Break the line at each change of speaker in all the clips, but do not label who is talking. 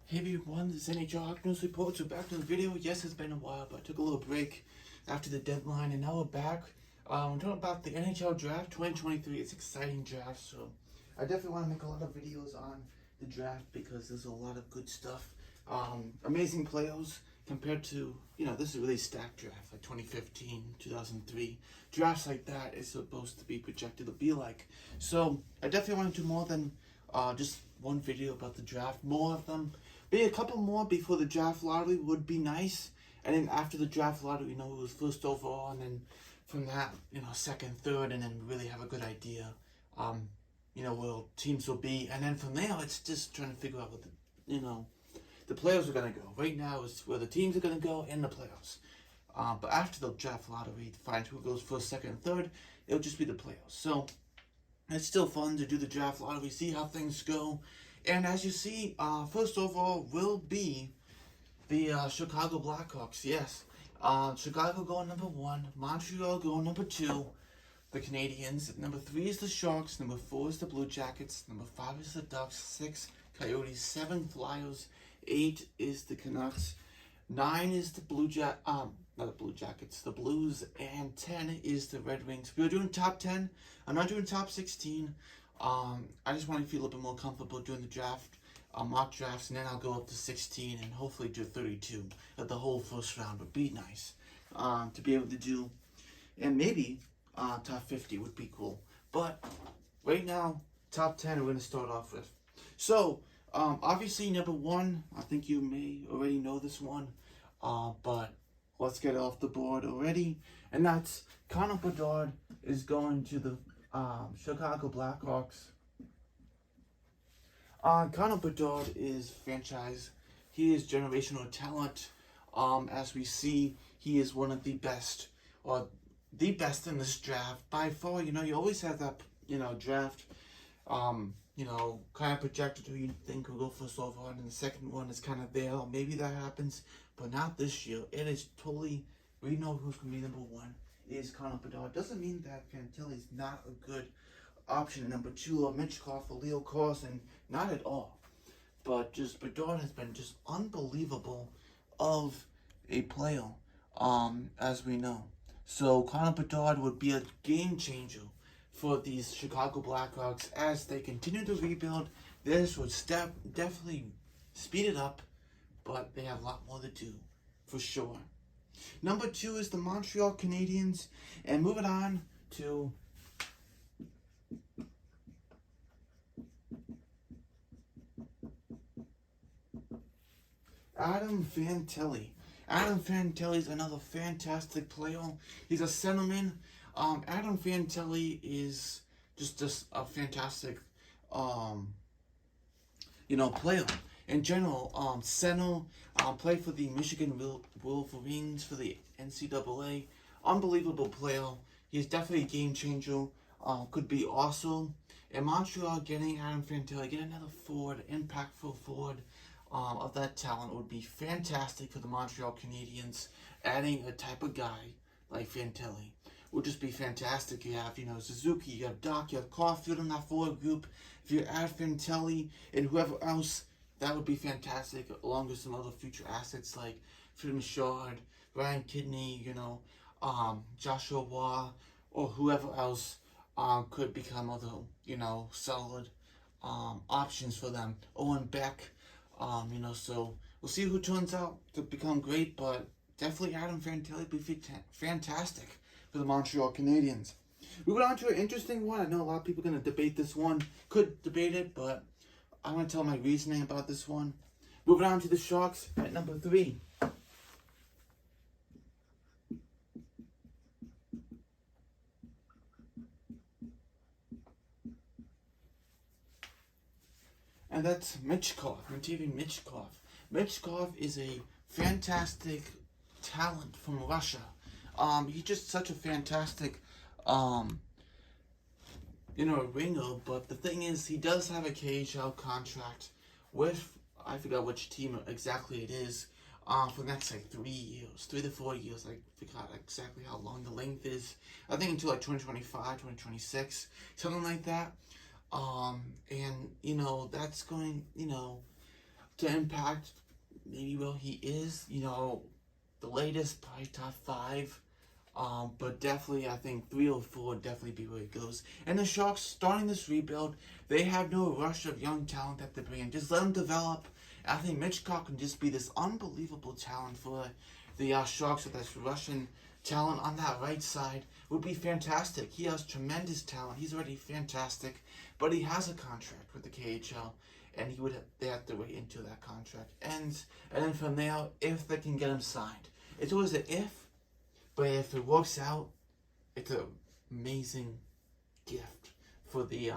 Hey everyone, this is NHL Hockey News Report. So back to the video. Yes, it's been a while, but I took a little break after the deadline, and now we're back. I'm talking about the NHL Draft 2023. It's an exciting draft, so I definitely want to make a lot of videos on the draft because there's a lot of good stuff. Amazing players compared to, this is a really stacked draft, like 2015, 2003. Drafts like that is supposed to be projected to be like. So I definitely want to do more than just one video about the draft. More of them. Maybe a couple more before the draft lottery would be nice. And then after the draft lottery, it was first overall, and then from that, second, third, and then really have a good idea, where teams will be. And then from there, it's just trying to figure out what the players are going to go. Right now is where the teams are going to go in the playoffs. But after the draft lottery, to find who goes first, second, and third, it'll just be the playoffs. So it's still fun to do the draft lottery, see how things go. And as you see, first overall will be the Chicago Blackhawks. Yes. Chicago going number 1. Montreal going number 2. The Canadiens. Number 3 is the Sharks. Number 4 is the Blue Jackets. Number 5 is the Ducks. 6, Coyotes. 7, Flyers. 8 is the Canucks. 9 is the not the Blue Jackets, the Blues, and 10 is the Red Wings. We are doing top 10. I'm not doing top 16. I just want to feel a little bit more comfortable doing the draft, mock drafts, and then I'll go up to 16 and hopefully do 32. That the whole first round would be nice to be able to do, and maybe top 50 would be cool. But right now, top 10 we're going to start off with. So obviously number 1, I think you may already know this one, but let's get it off the board already, and that's Conor Bedard is going to the Chicago Blackhawks. Conor Bedard is franchise. He is generational talent. As we see, he is one of the best, or the best in this draft by far. You always have that, draft, kind of projected who you think will go first overall, and the second one is kind of there. Maybe that happens, but not this year. It is totally, we know who's going to be number 1. Is Conor Bedard. Doesn't mean that Fantilli's not a good option. Number 2, or Michkov, or Leo Carlson. Not at all. But just Bedard has been just unbelievable of a player, as we know. So Conor Bedard would be a game changer for these Chicago Blackhawks as they continue to rebuild. This would definitely speed it up, but they have a lot more to do, for sure. Number 2 is the Montreal Canadiens, and moving on to Adam Fantilli. Adam Fantilli is another fantastic player. He's a centerman. Adam Fantilli is just a fantastic, player. In general, center, played for the Michigan Wolverines for the NCAA. Unbelievable player. He's definitely a game changer. Could be awesome. In Montreal, getting Adam Fantilli, get another forward, impactful forward of that talent would be fantastic for the Montreal Canadiens. Adding a type of guy like Fantilli would just be fantastic. You have, Suzuki, you have Doc, you have Caulfield in that forward group. If you add Fantilli and whoever else, that would be fantastic, along with some other future assets like Phil Michard, Ryan Kidney, Joshua Waugh, or whoever else could become other, solid options for them. Owen Beck, so we'll see who turns out to become great, but definitely Adam Fantilli would be fantastic for the Montreal Canadiens. We went on to an interesting one. I know a lot of people are going to debate this one. Could debate it, but I want to tell my reasoning about this one. Moving on to the Sharks at number 3. And that's Michkov, Matevi Michkov. Michkov is a fantastic talent from Russia. He's just such a fantastic, ringer, but the thing is, he does have a KHL contract with, I forgot which team exactly it is, for the next 3 years, 3 to 4 years. I forgot exactly how long the length is. I think until 2025, 2026, something like that. And that's going, to impact. Maybe he is, the latest, probably top 5. But definitely, I think 3 or 4 would definitely be where it goes. And the Sharks, starting this rebuild, they have no rush of young talent that they bring in. Just let them develop. I think Michkov can just be this unbelievable talent for the Sharks with this Russian talent on that right side. Would be fantastic. He has tremendous talent. He's already fantastic. But he has a contract with the KHL. And they have to wait until that contract ends. And then from there, if they can get him signed. It's always an if. But if it works out, it's an amazing gift for the,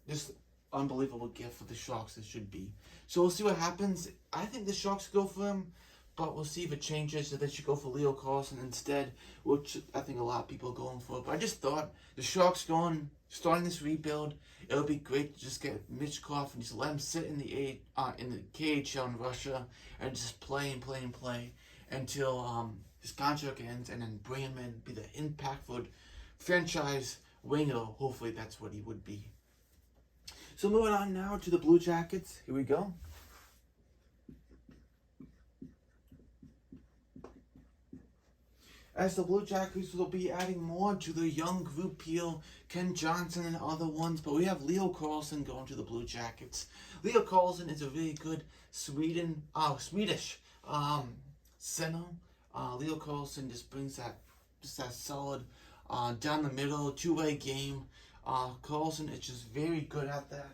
just unbelievable gift for the Sharks it should be. So we'll see what happens. I think the Sharks go for him, but we'll see if it changes, if they should go for Leo Carlsson instead, which I think a lot of people are going for. But I just thought the Sharks starting this rebuild, it would be great to just get Michkov and just let him sit in the KHL in Russia and just play and play and play until his contract ends, and then bring him in, be the impactful franchise winger. Hopefully that's what he would be. So moving on now to the Blue Jackets. Here we go. As the Blue Jackets will be adding more to the young group here, Ken Johnson and other ones, but we have Leo Carlsson going to the Blue Jackets. Leo Carlsson is a really good Swedish center. Leo Carlsson just brings that solid down the middle, two-way game. Carlsson is just very good at that.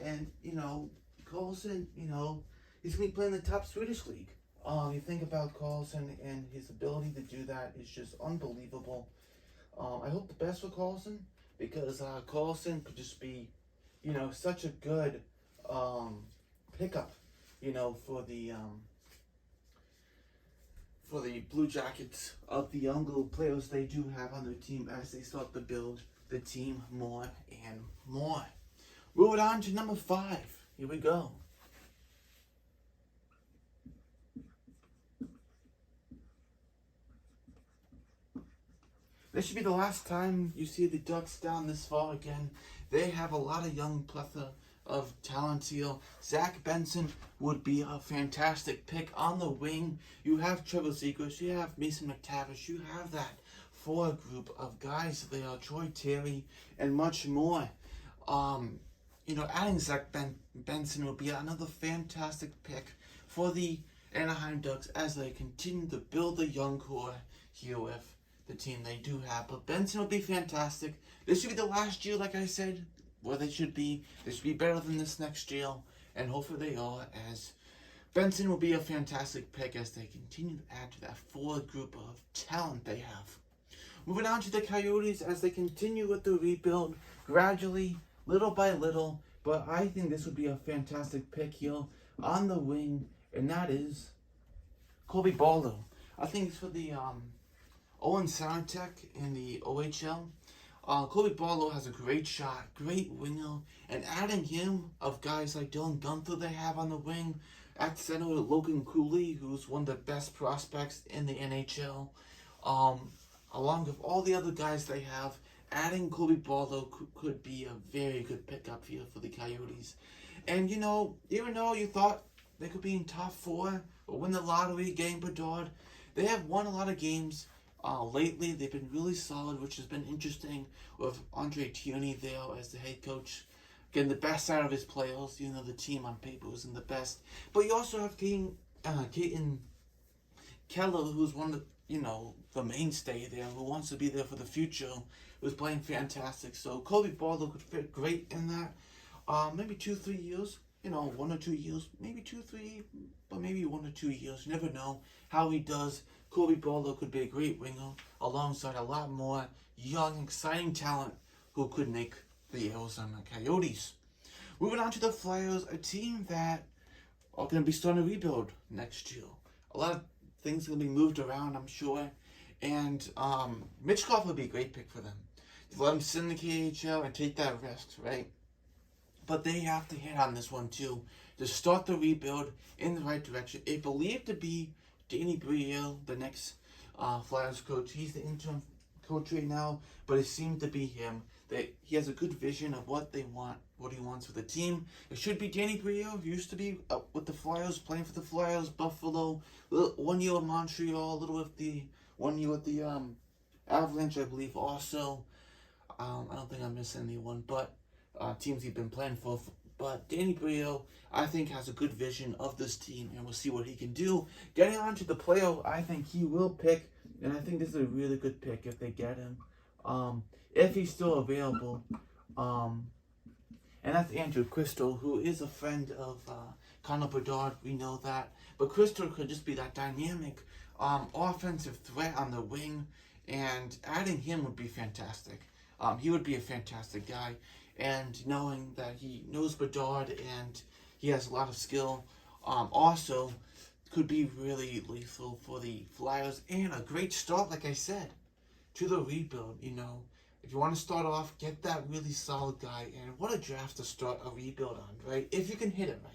And, Carlsson, he's going to be playing the top Swedish league. You think about Carlsson and his ability to do that is just unbelievable. I hope the best for Carlsson, because Carlsson could just be, such a good pickup, for the Blue Jackets of the younger players they do have on their team as they start to build the team more and more. Moving on to number 5. Here we go. This should be the last time you see the Ducks down this far again. They have a lot of young plethora of talent here. Zach Benson would be a fantastic pick on the wing. You have Trevor Zegras, you have Mason McTavish, you have that 4 group of guys there, Troy Terry, and much more. Adding Zach Benson would be another fantastic pick for the Anaheim Ducks as they continue to build the young core here with the team they do have. But Benson will be fantastic. This should be the last year, like I said, where they should be. They should be better than this next year, and hopefully they are, as Benson will be a fantastic pick as they continue to add to that 4 group of talent they have. Moving on to the Coyotes as they continue with the rebuild gradually, little by little, but I think this would be a fantastic pick here on the wing, and that is Colby Barlow. I think it's for the Owen Soundtech in the OHL. Colby Barlow has a great shot, great winger, and adding him of guys like Dylan Gunther they have on the wing, at center Logan Cooley, who's one of the best prospects in the NHL, along with all the other guys they have, adding Colby Barlow could be a very good pickup here for the Coyotes. And even though you thought they could be in top 4 or win the lottery, getting Bedard, they have won a lot of games. Lately, they've been really solid, which has been interesting with Andre Tierney there as the head coach, getting the best out of his players. The team on paper isn't the best. But you also have Caden Keller, who's one of the mainstay there, who wants to be there for the future, who's playing fantastic. So Colby Barlow could fit great in that. Maybe 2-3 years, 1 or 2 years, maybe 2-3, but maybe 1 or 2 years. You never know how he does. Colby Barlow could be a great winger alongside a lot more young, exciting talent who could make the Arizona Coyotes. Moving on to the Flyers, a team that are going to be starting to rebuild next year. A lot of things are going to be moved around, I'm sure. And Michkov would be a great pick for them. To let him sit in the KHL and take that risk, right? But they have to hit on this one too, to start the rebuild in the right direction. It believed to be Danny Briere, the next Flyers coach. He's the interim coach right now, but it seemed to be him. That he has a good vision of what they want, what he wants for the team. It should be Danny Briere, who used to be with the Flyers, playing for the Flyers, Buffalo, 1 year with Montreal, a little with the 1 year with the Avalanche, I believe. Also, I don't think I'm missing anyone, but teams he's been playing for. But Danny Briere, I think, has a good vision of this team, and we'll see what he can do. Getting on to the playoff, I think he will pick, and I think this is a really good pick if they get him. If he's still available. And that's Andrew Crystal, who is a friend of Conor Bedard. We know that. But Crystal could just be that dynamic offensive threat on the wing, and adding him would be fantastic. He would be a fantastic guy. And knowing that he knows Bedard and he has a lot of skill, also could be really lethal for the Flyers. And a great start, like I said, to the rebuild, you know. If you want to start off, get that really solid guy. And what a draft to start a rebuild on, right? If you can hit it right.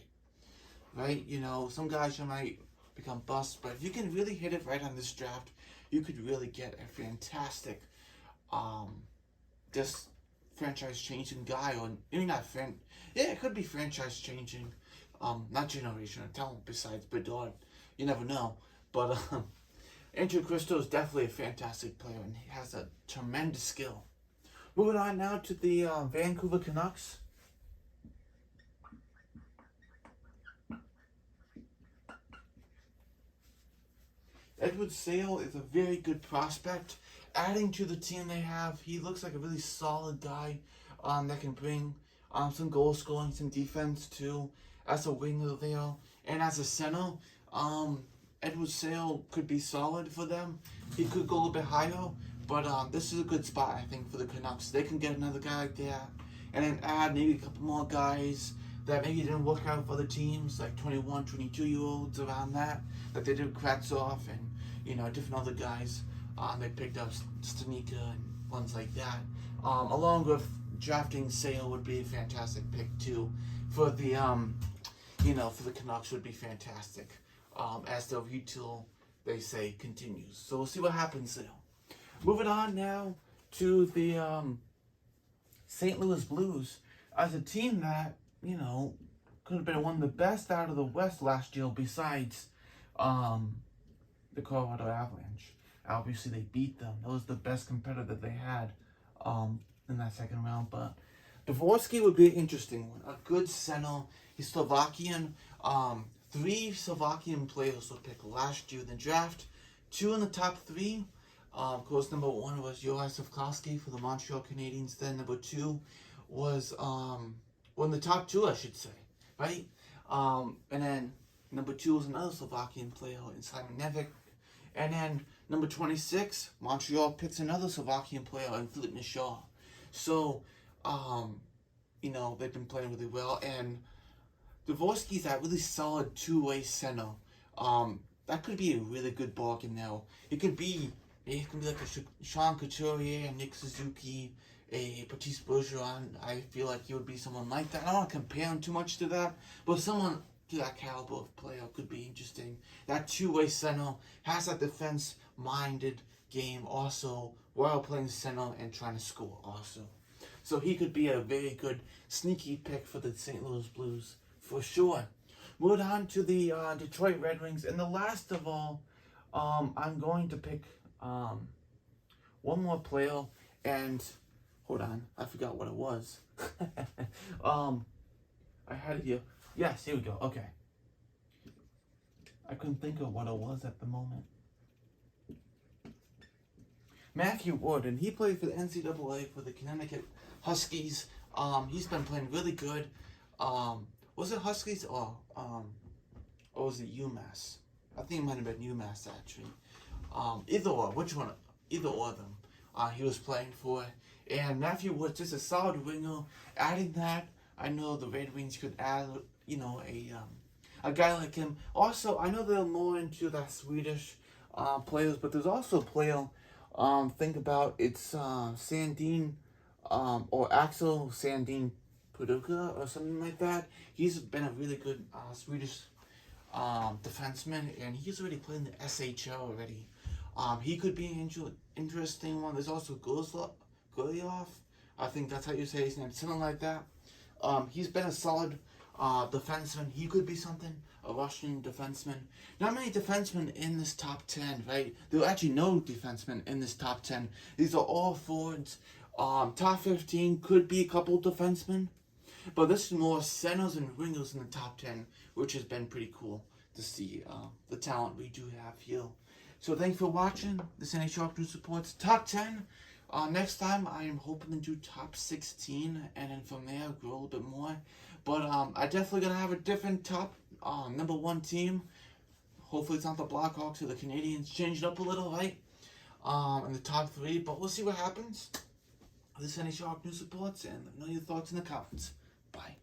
Right? You know, some guys you might become busts, but if you can really hit it right on this draft, you could really get a fantastic, just franchise-changing guy. Or maybe not it could be franchise-changing, not generational talent besides Bedard. You never know. But Andrew Crystal is definitely a fantastic player, and he has a tremendous skill. Moving on now to the Vancouver Canucks. Edward Sale is a very good prospect. Adding to the team they have, he looks like a really solid guy that can bring some goal scoring, some defense too, as a winger there. And as a center, Edward Sale could be solid for them. He could go a little bit higher, but this is a good spot, I think, for the Canucks. They can get another guy like that, and then add maybe a couple more guys that maybe didn't work out for other teams, like 21, 22-year-olds around that they did Kravtsov and, you know, different other guys. They picked up Stanika and ones like that. Along with drafting Sale would be a fantastic pick too. For the, for the Canucks would be fantastic. As the retool, they say, continues. So we'll see what happens there. Moving on now to the St. Louis Blues, as a team that, you know, could have been one of the best out of the West last year besides the Colorado Avalanche. Obviously, they beat them. That was the best competitor that they had in that second round. But Dvorsky would be an interesting one. A good center. He's Slovakian. 3 Slovakian players were picked last year in the draft. 2 in the top 3. Of course, number 1 was Juraj Slafkovsky for the Montreal Canadiens. Then number 2 was, in the top 2, I should say, right? And then number 2 was another Slovakian player in Simon Nevek. And then number 26, Montreal picks another Slovakian player in Philippe Michkov. So, they've been playing really well. And Dvorsky's that really solid two-way center. That could be a really good bargain now. It could be like a Sean Couturier, a Nick Suzuki, a Patrice Bergeron. I feel like he would be someone like that. I don't want to compare him too much to that, but someone to that caliber of player could be interesting. That two-way center has that defense-minded game also, while playing center and trying to score also. So he could be a very good sneaky pick for the St. Louis Blues, for sure. Moving on to the Detroit Red Wings. And the last of all, I'm going to pick one more player. And, hold on, I forgot what it was. I had it here. Yes, here we go. Okay. I couldn't think of what it was at the moment. Matthew Wood, and he played for the NCAA for the Connecticut Huskies. He's been playing really good. Was it Huskies or was it UMass? I think it might have been UMass actually. Either or, which one? Either or of them. He was playing for, and Matthew Wood's just a solid winger. Adding that, I know the Red Wings could add, a guy like him. Also, I know they're more into that Swedish players, but there's also a player. Think about it's Sandin or Axel Sandin Paduka or something like that. He's been a really good Swedish defenseman, and he's already played in the SHL already. He could be an interesting one. There's also Gurlov. I think that's how you say his name, something like that. He's been a solid defenseman. He could be something. A Russian defenseman. Not many defensemen in this top 10, right? There are actually no defensemen in this top 10. These are all forwards. Top 15 could be a couple defensemen. But this is more centers and wingers in the top 10, which has been pretty cool to see the talent we do have here. So thanks for watching this NHL News Reports Top 10. Next time, I am hoping to do top 16, and then from there, grow a little bit more. But I definitely going to have a different top number 1 team. Hopefully it's not the Blackhawks or the Canadians. Change it up a little, right? In the top 3, but we'll see what happens. This is NHL News Reports, and let me know your thoughts in the comments. Bye.